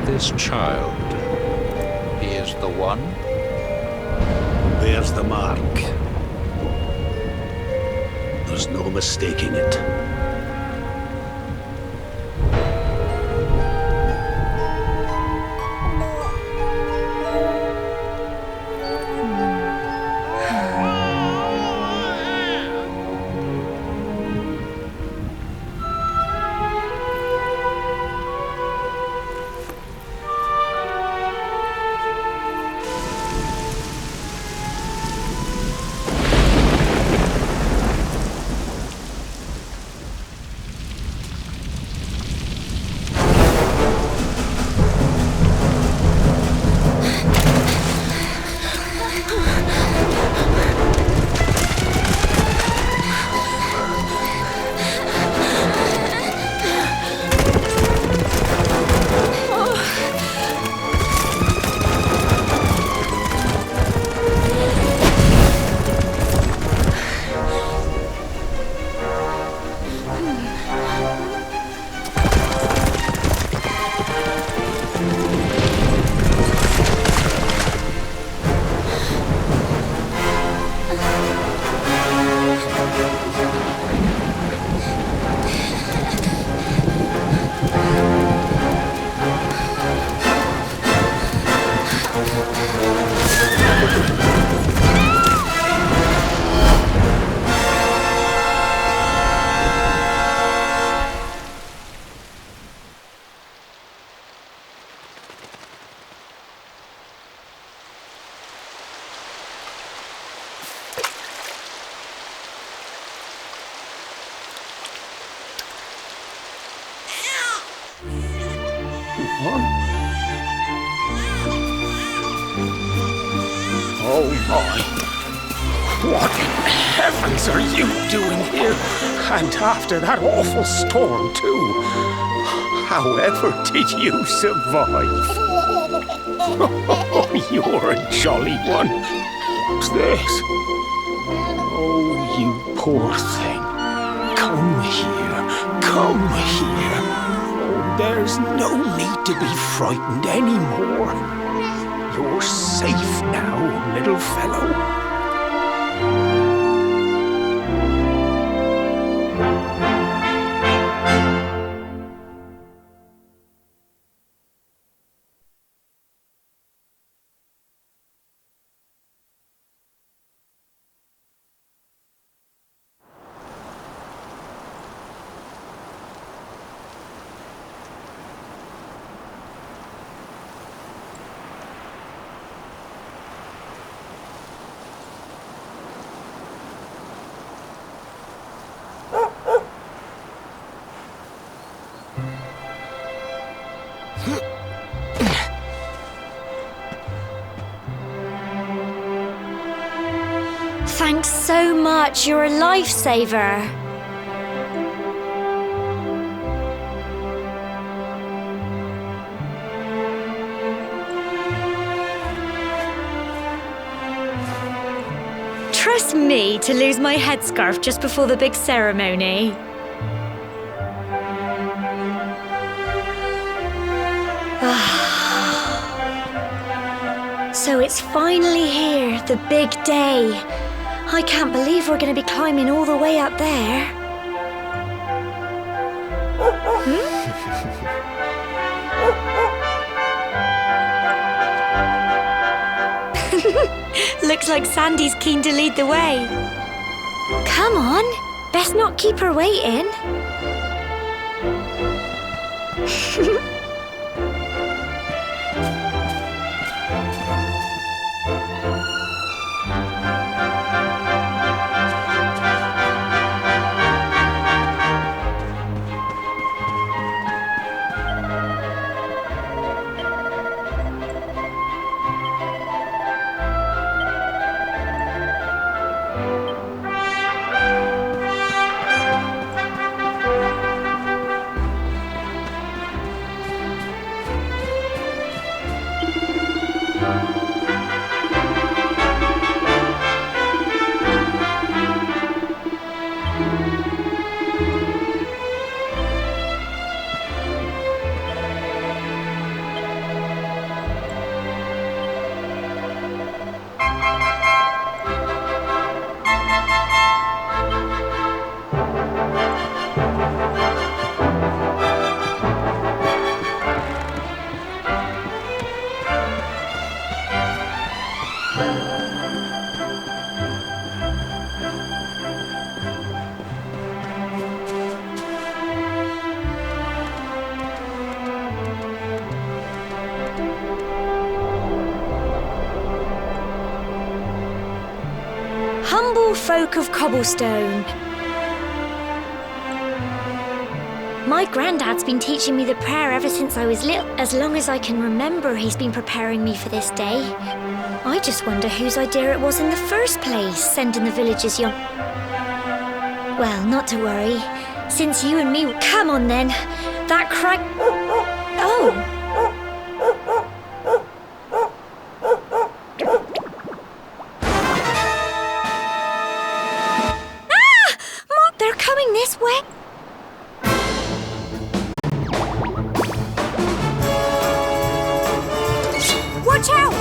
This child, he is the one? There's the mark. There's no mistaking it. Oh my! What in heavens are you doing here? And after that awful storm, too. However did you survive? Oh, you're a jolly one. What's this? Oh, you poor thing. Come here. Come here. Oh, there's no need to be frightened anymore. You're safe now, little fellow. Thanks so much, you're a lifesaver. Trust me to lose my headscarf just before the big ceremony. So it's finally here, the big day. I can't believe we're going to be climbing all the way up there. Looks like Sandy's keen to lead the way. Come on, best not keep her waiting. humble folk of cobblestone. My granddad's been teaching me the prayer ever since I was little. As long as I can remember, he's been preparing me for this day. I just wonder whose idea it was in the first place, sending the villagers young... Well, not to worry. Since you and me... Come on, then. That crack... Oh! Ah! Mom, they're coming this way. Watch out!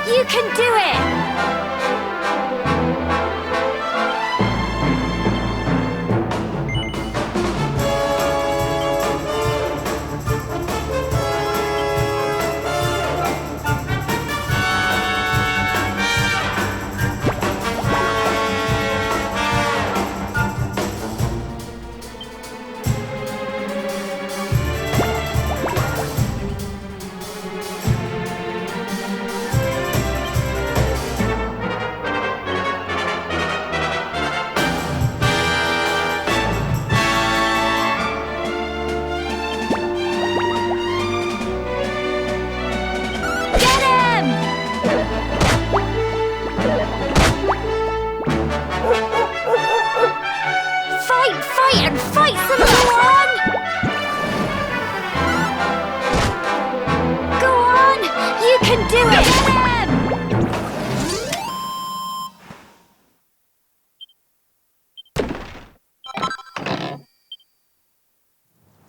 You can do it!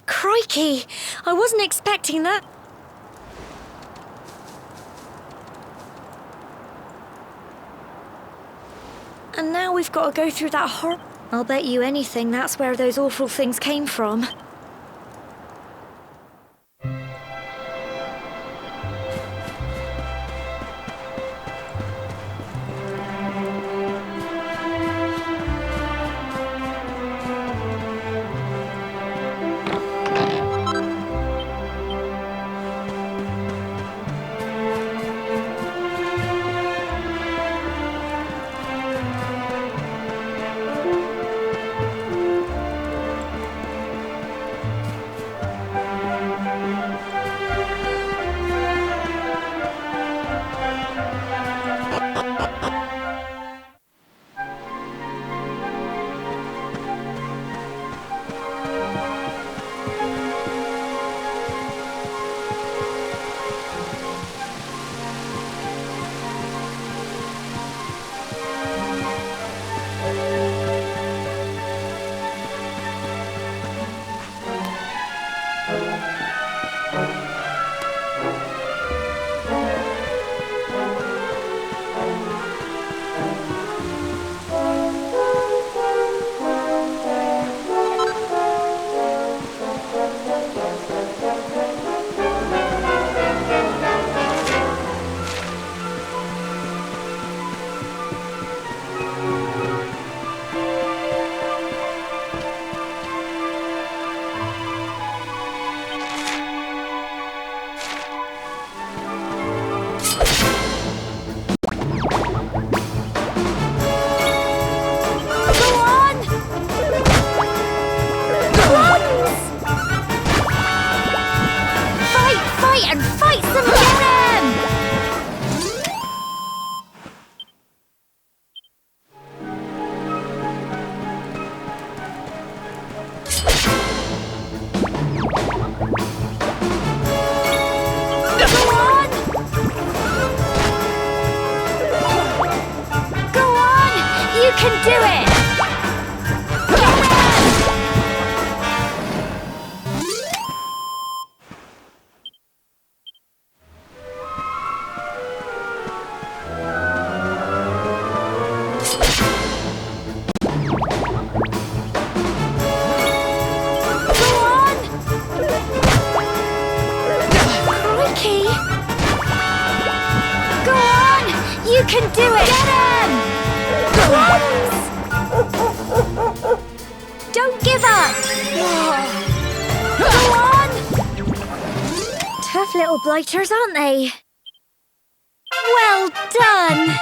Crikey! I wasn't expecting that. And now we've got to go through that horror... I'll bet you anything that's where those awful things came from. You can do it! little blighters, aren't they? Well done!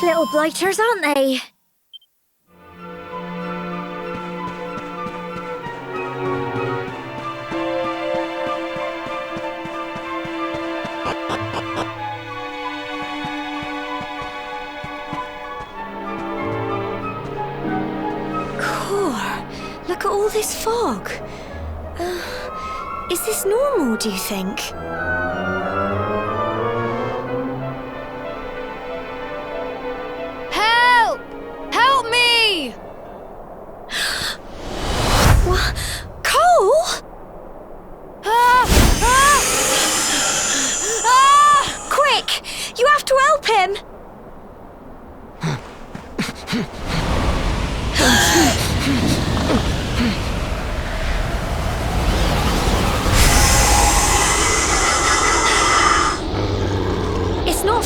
Little blighters, aren't they? Look at all this fog. Is this normal, do you think?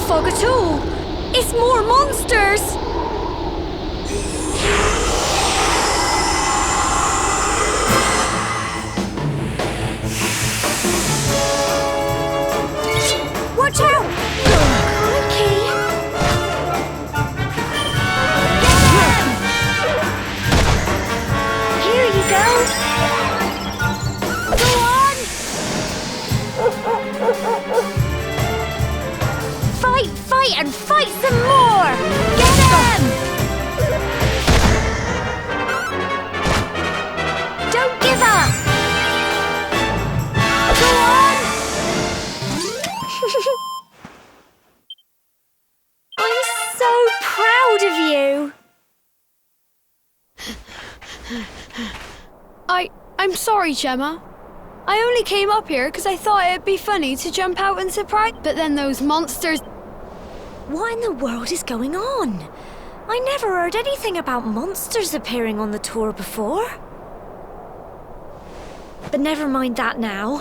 Fog at all. It's more monsters. Watch out! Crikey! Get him! Here you go. Go on! Fight and fight some more! Get him! Don't give up! Go on! I'm so proud of you! I'm sorry, Gemma. I only came up here because I thought it'd be funny to jump out and surprise, but then those monsters... What in the world is going on? I never heard anything about monsters appearing on the tour before. But never mind that now.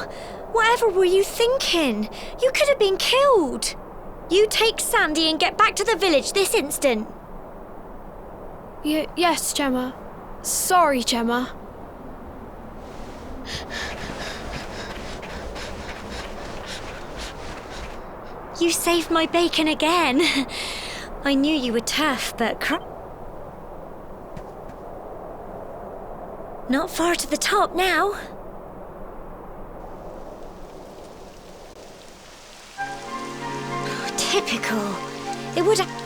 Whatever were you thinking? You could have been killed. You take Sandy and get back to the village this instant. Yes, Gemma. Sorry, Gemma. You saved my bacon again. I knew you were tough, but not far to the top now. Typical. It would have...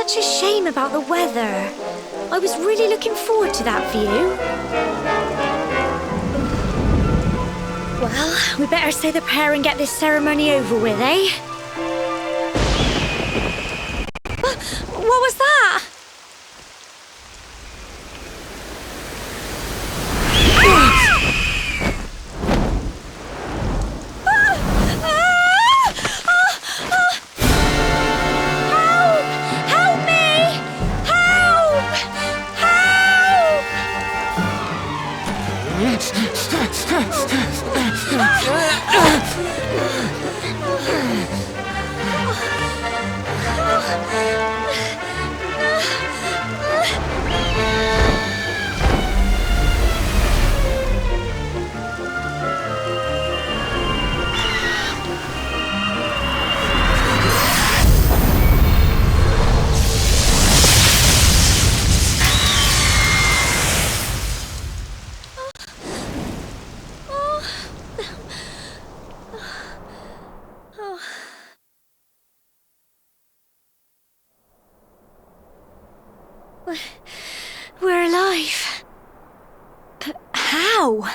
such a shame about the weather. I was really looking forward to that view. Well, we better say the prayer and get this ceremony over with, eh? What was that? Help me! Help! We're alive. But how?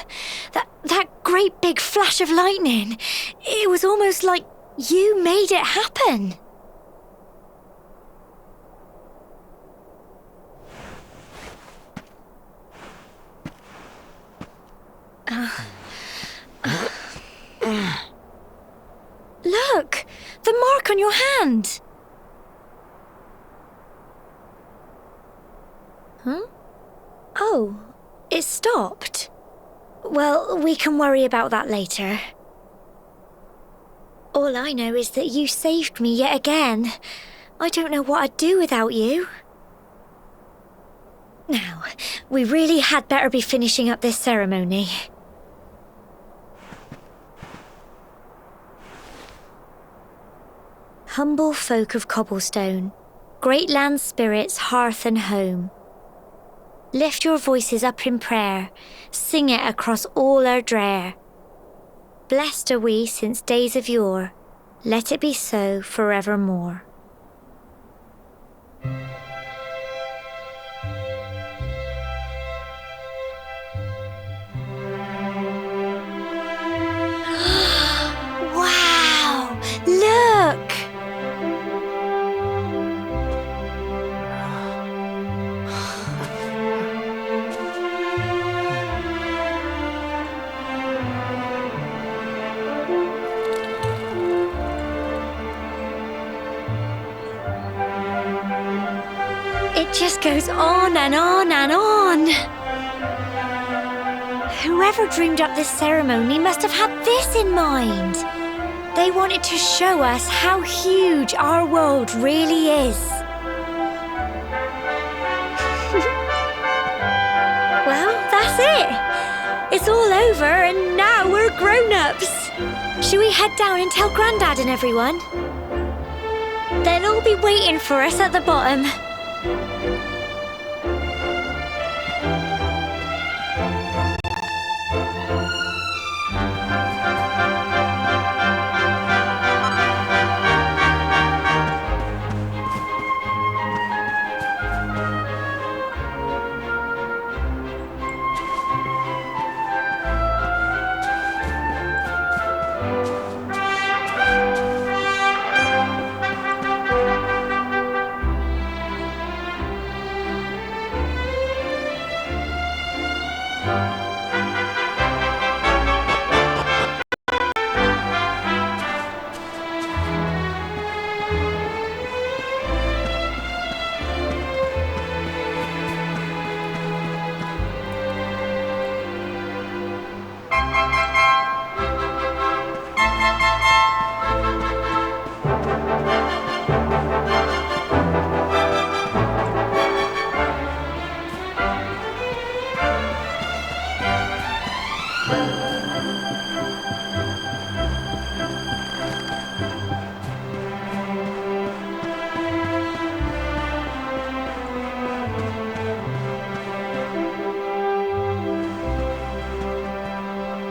That great big flash of lightning. It was almost like you made it happen. Look! The mark on your hand! Huh? Oh, it stopped. Well, we can worry about that later. All I know is that you saved me yet again. I don't know what I'd do without you. Now, we really had better be finishing up this ceremony. Humble folk of cobblestone, great land spirits, hearth and home. Lift your voices up in prayer, sing it across all our drear. Blessed are we since days of yore, let it be so forevermore. Wow! Look! It just goes on and on and on. Whoever dreamed up this ceremony must have had this in mind. They wanted to show us how huge our world really is. Well, that's it. It's all over and now we're grown-ups. Shall we head down and tell Grandad and everyone? They'll all be waiting for us at the bottom.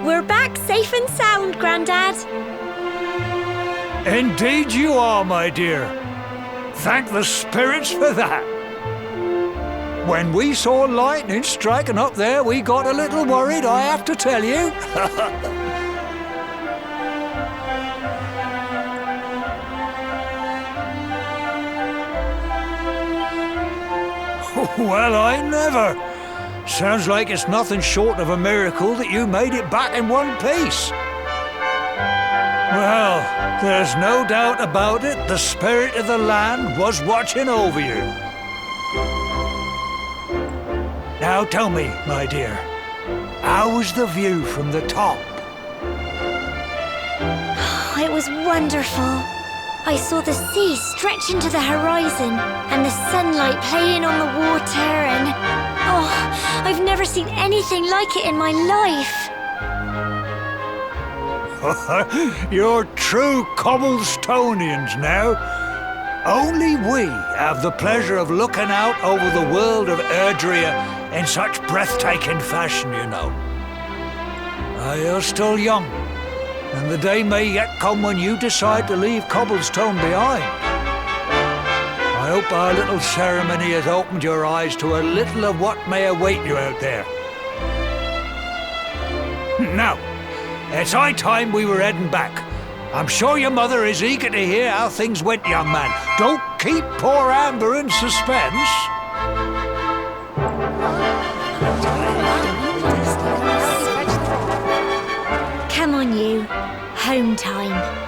We're back safe and sound, Grandad. Indeed you are, my dear. Thank the spirits for that. When we saw lightning striking up there, we got a little worried, I have to tell you. Well, I never. Sounds like it's nothing short of a miracle that you made it back in one piece. Well, there's no doubt about it, the spirit of the land was watching over you. Now tell me, my dear, how was the view from the top? It was wonderful. I saw the sea stretch into the horizon and the sunlight playing on the water and... oh, I've never seen anything like it in my life. You're true Cobblestonians now. Only we have the pleasure of looking out over the world of Erdrea in such breathtaking fashion, you know. You're still young, and the day may yet come when you decide to leave Cobblestone behind. I hope our little ceremony has opened your eyes to a little of what may await you out there. Now, it's high time we were heading back. I'm sure your mother is eager to hear how things went, young man. Don't keep poor Amber in suspense. Come on, you. Home time.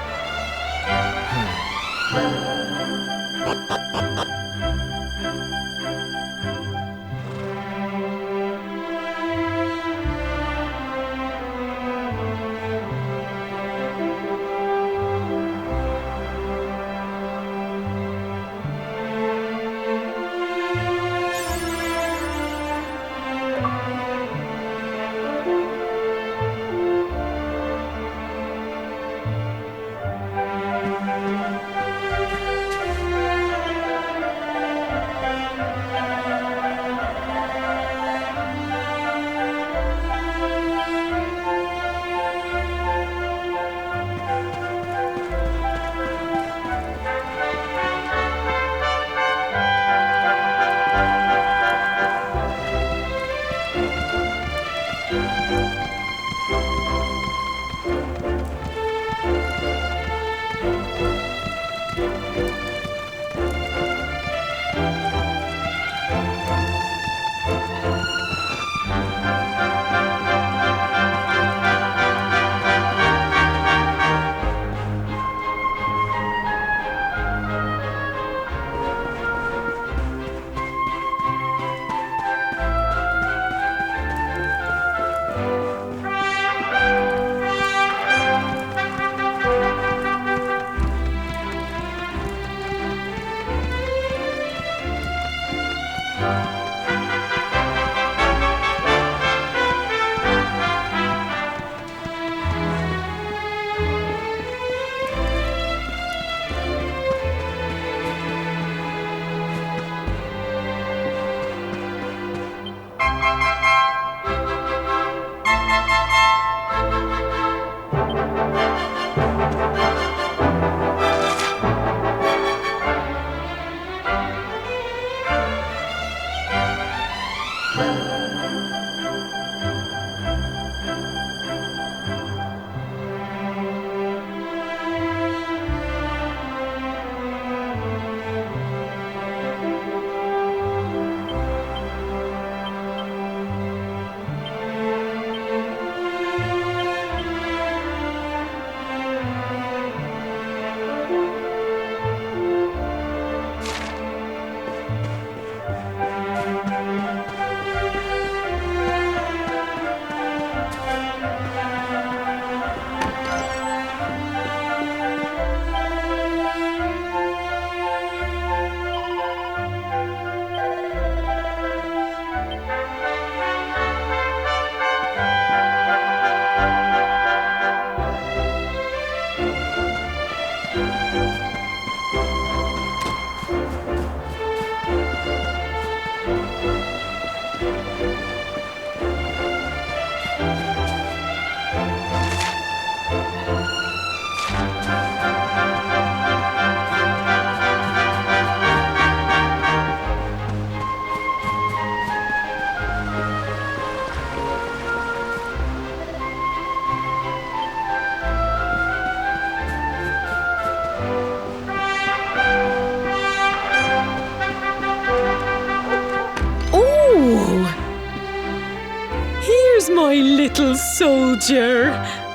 there's my little soldier.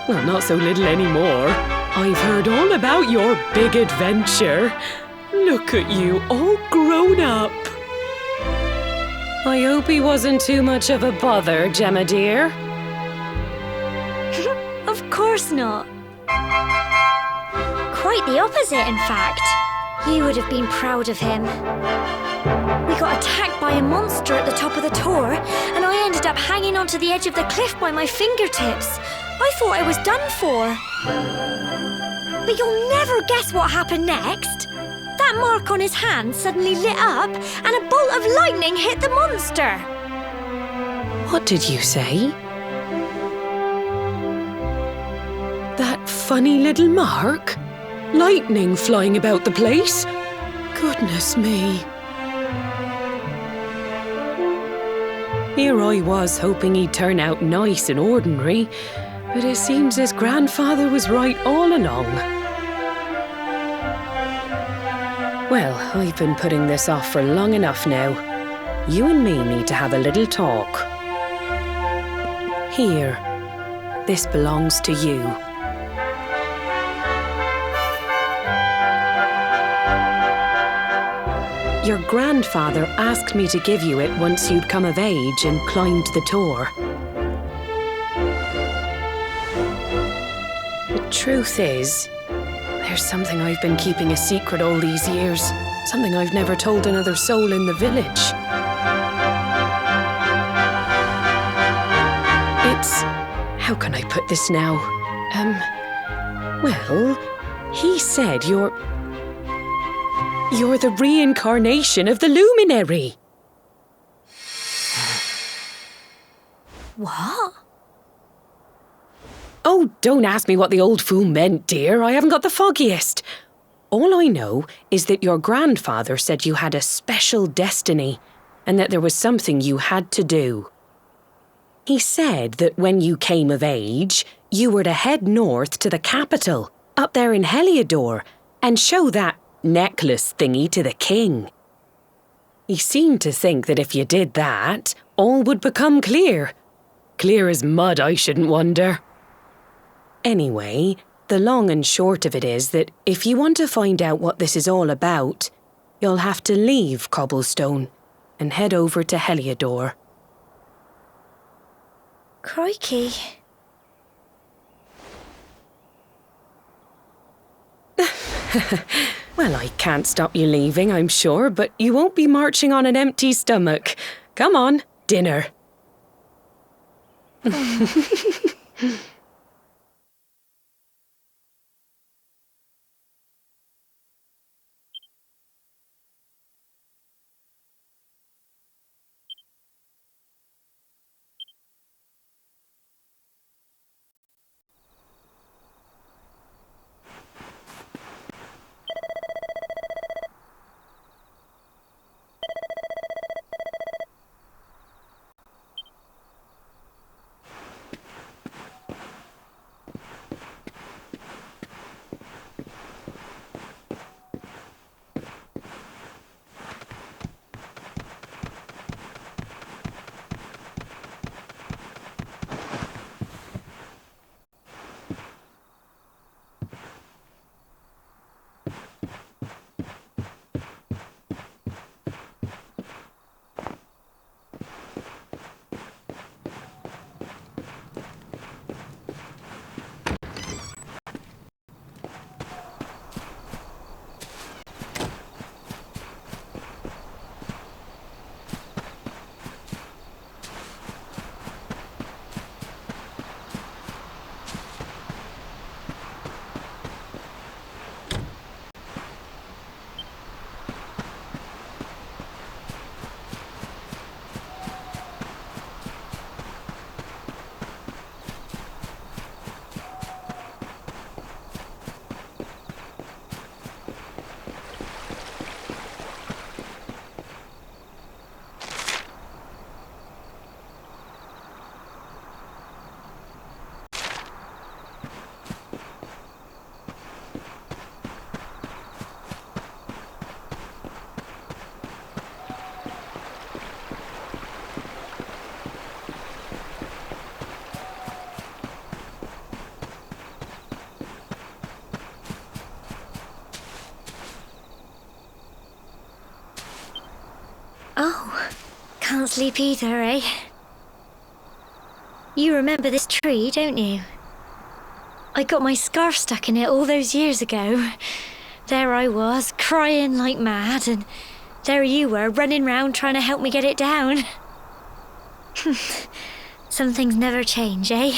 Well, not so little anymore. I've heard all about your big adventure. Look at you, all grown up. I hope he wasn't too much of a bother, Gemma dear. Of course not. Quite the opposite, in fact. You would have been proud of him. We got attacked by a monster at the top of the tower, and I ended up hanging onto the edge of the cliff by my fingertips. I thought I was done for. But you'll never guess what happened next. That mark on his hand suddenly lit up, and a bolt of lightning hit the monster. What did you say? That funny little mark? Lightning flying about the place? Goodness me. Here I was hoping he'd turn out nice and ordinary, but it seems his grandfather was right all along. Well, I've been putting this off for long enough now. You and me need to have a little talk. Here, this belongs to you. Your grandfather asked me to give you it once you'd come of age and climbed the tower. The truth is, there's something I've been keeping a secret all these years. Something I've never told another soul in the village. It's... how can I put this now? Well, he said you're the reincarnation of the luminary. What? Oh, don't ask me what the old fool meant, dear. I haven't got the foggiest. All I know is that your grandfather said you had a special destiny and that there was something you had to do. He said that when you came of age, you were to head north to the capital, up there in Heliodor, and show that necklace thingy to the king. He seemed to think that if you did that, all would become clear. Clear as mud, I shouldn't wonder. Anyway, the long and short of it is that if you want to find out what this is all about, you'll have to leave Cobblestone and head over to Heliodor. Crikey. Well, I can't stop you leaving, I'm sure, but you won't be marching on an empty stomach. Come on, dinner. Can't sleep either, eh? You remember this tree, don't you? I got my scarf stuck in it all those years ago. There I was, crying like mad, and there you were, running round trying to help me get it down. Some things never change, eh?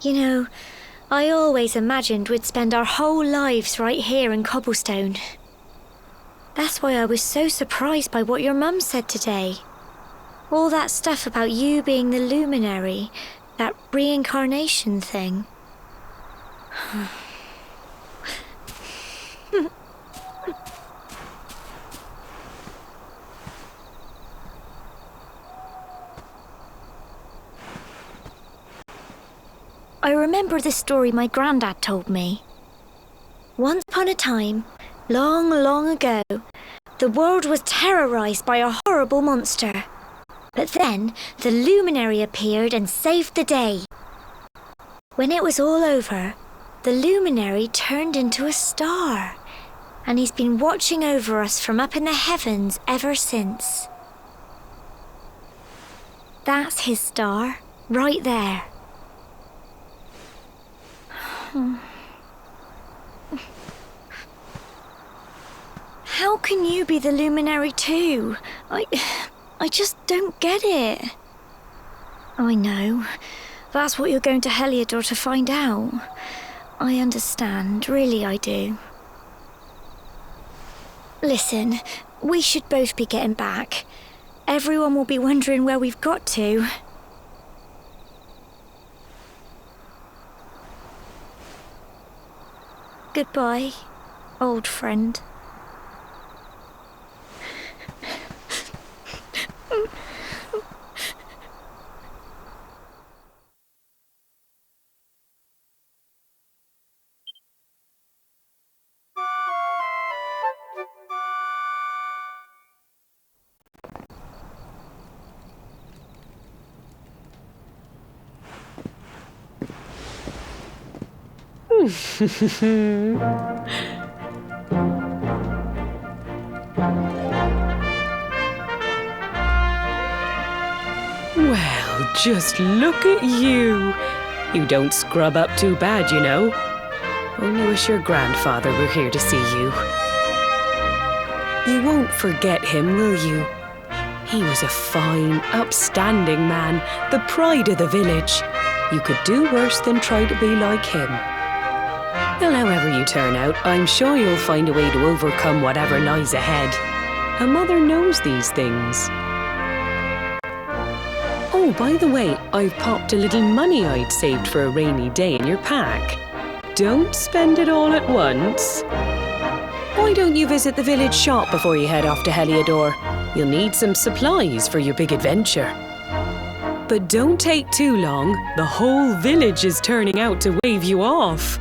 You know, I always imagined we'd spend our whole lives right here in Cobblestone. That's why I was so surprised by what your mum said today. All that stuff about you being the luminary, that reincarnation thing. I remember the story my granddad told me. Once upon a time, long, long ago, the world was terrorized by a horrible monster. But then, the luminary appeared and saved the day. When it was all over, the luminary turned into a star. And he's been watching over us from up in the heavens ever since. That's his star, right there. How can you be the luminary too? I just don't get it. I know. That's what you're going to Heliodor to find out. I understand, really I do. Listen, we should both be getting back. Everyone will be wondering where we've got to. Goodbye, old friend. Well, just look at you. You don't scrub up too bad, you know. Only wish your grandfather were here to see you. You won't forget him, will you? He was a fine, upstanding man, the pride of the village. You could do worse than try to be like him. Well, however you turn out, I'm sure you'll find a way to overcome whatever lies ahead. A mother knows these things. Oh, by the way, I've popped a little money I'd saved for a rainy day in your pack. Don't spend it all at once. Why don't you visit the village shop before you head off to Heliodor? You'll need some supplies for your big adventure. But don't take too long. The whole village is turning out to wave you off.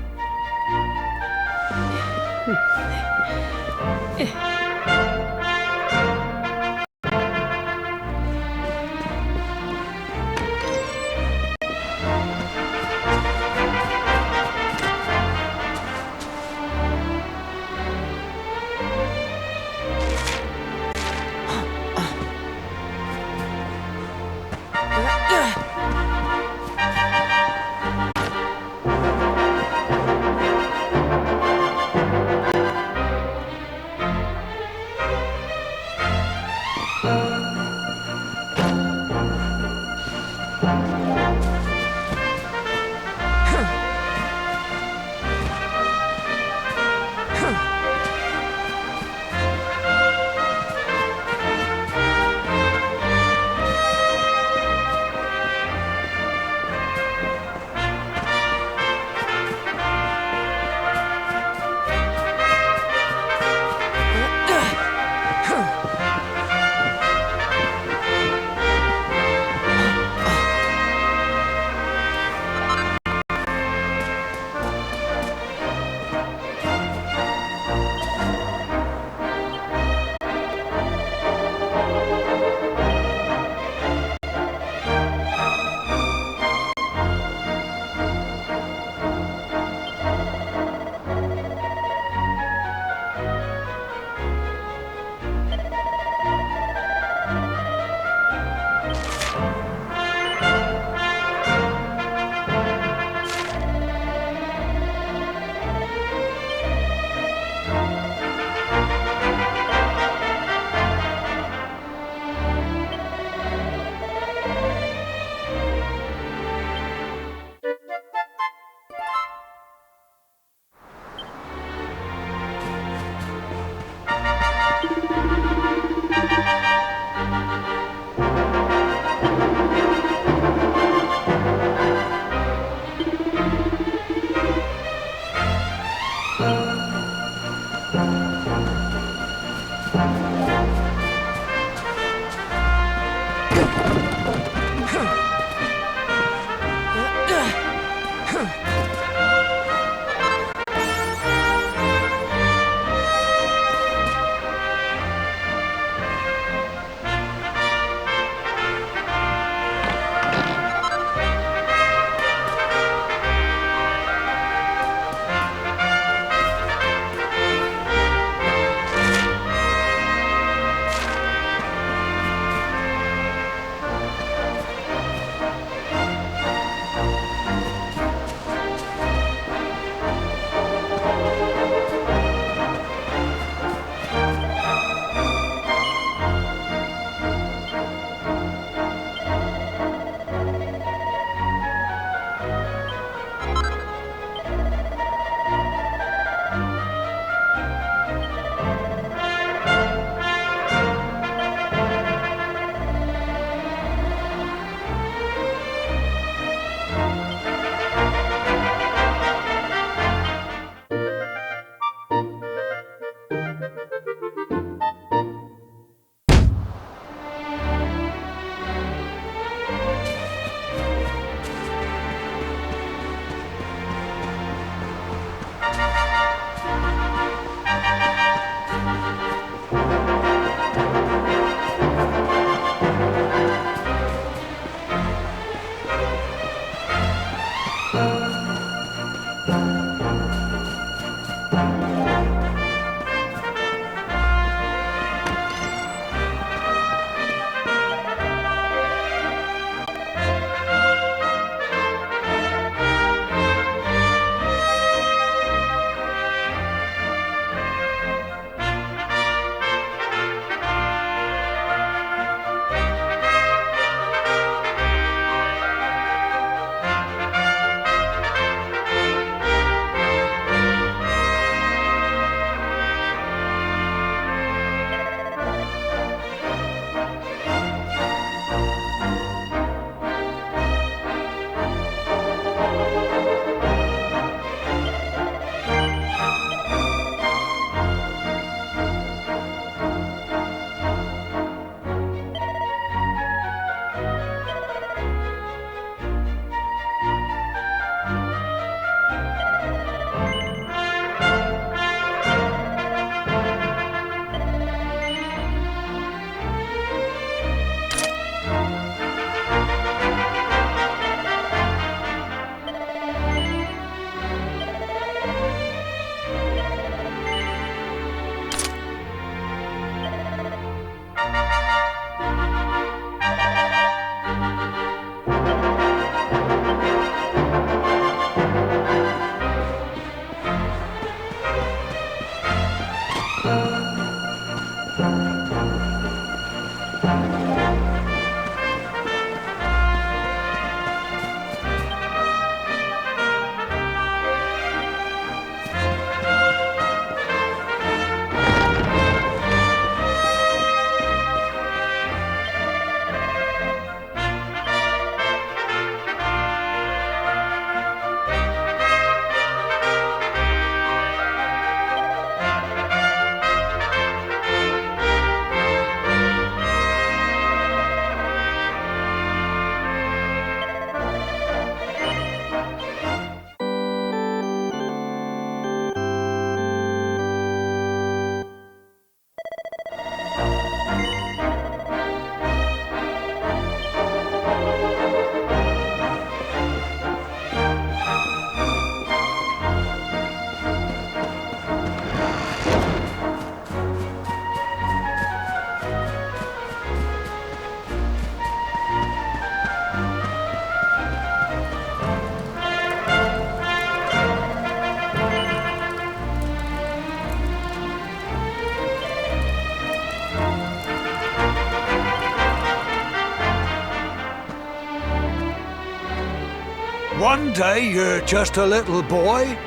One day you're just a little boy,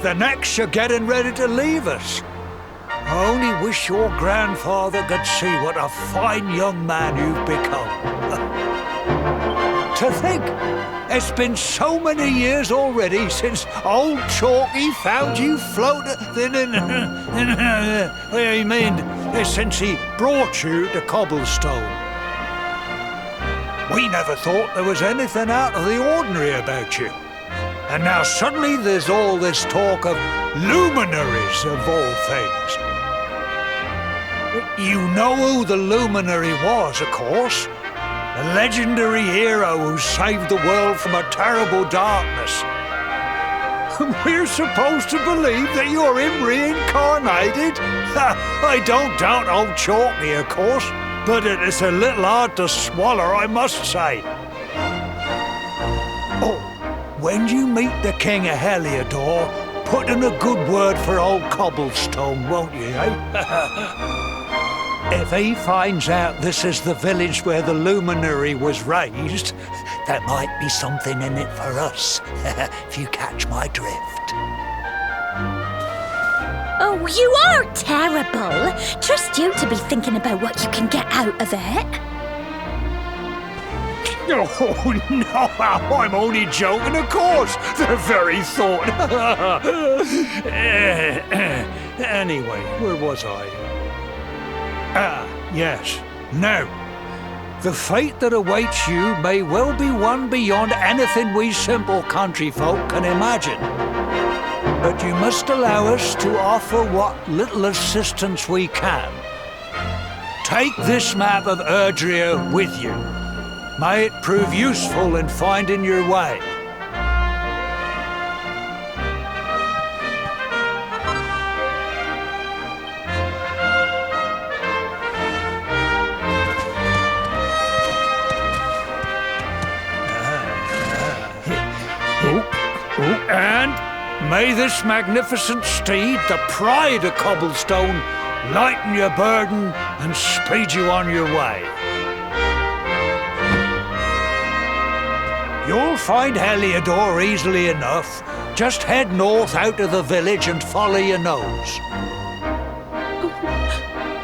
the next you're getting ready to leave us. I only wish your grandfather could see what a fine young man you've become. To think, it's been so many years already since old Chalky found you floating. I mean, since he brought you to Cobblestone. We never thought there was anything out of the ordinary about you. And now suddenly there's all this talk of luminaries of all things. You know who the luminary was, of course. A legendary hero who saved the world from a terrible darkness. We're supposed to believe that you're him reincarnated? I don't doubt old Chalky, of course, but it is a little hard to swallow, I must say. Oh, when you meet the King of Heliodor, put in a good word for old Cobblestone, won't you, eh? If he finds out this is the village where the luminary was raised, there might be something in it for us, if you catch my drift. Oh, you are terrible. Trust you to be thinking about what you can get out of it. Oh, no, I'm only joking, of course. The very thought. Anyway, where was I? Ah, yes. Now, the fate that awaits you may well be one beyond anything we simple country folk can imagine. But you must allow us to offer what little assistance we can. Take this map of Erdrea with you. May it prove useful in finding your way. And may this magnificent steed, the pride of Cobblestone, lighten your burden and speed you on your way. You'll find Heliodor easily enough. Just head north out of the village and follow your nose.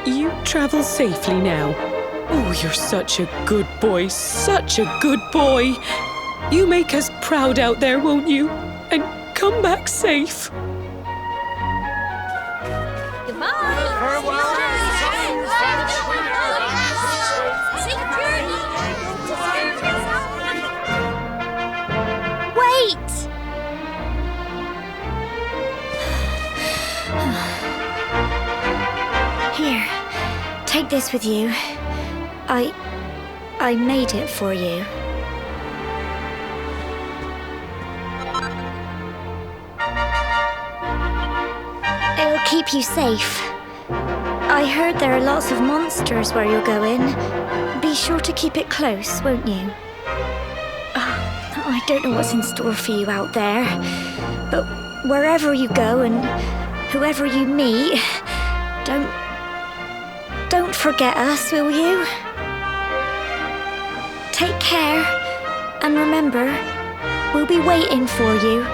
You travel safely now. Oh, you're such a good boy, such a good boy. You make us proud out there, won't you? And come back safe. Goodbye. Wait! Here, take this with you. I made it for you. It'll keep you safe. I heard there are lots of monsters where you're going. Be sure to keep it close, won't you? I don't know what's in store for you out there, but wherever you go and whoever you meet, don't forget us, will you? Take care, and remember, we'll be waiting for you.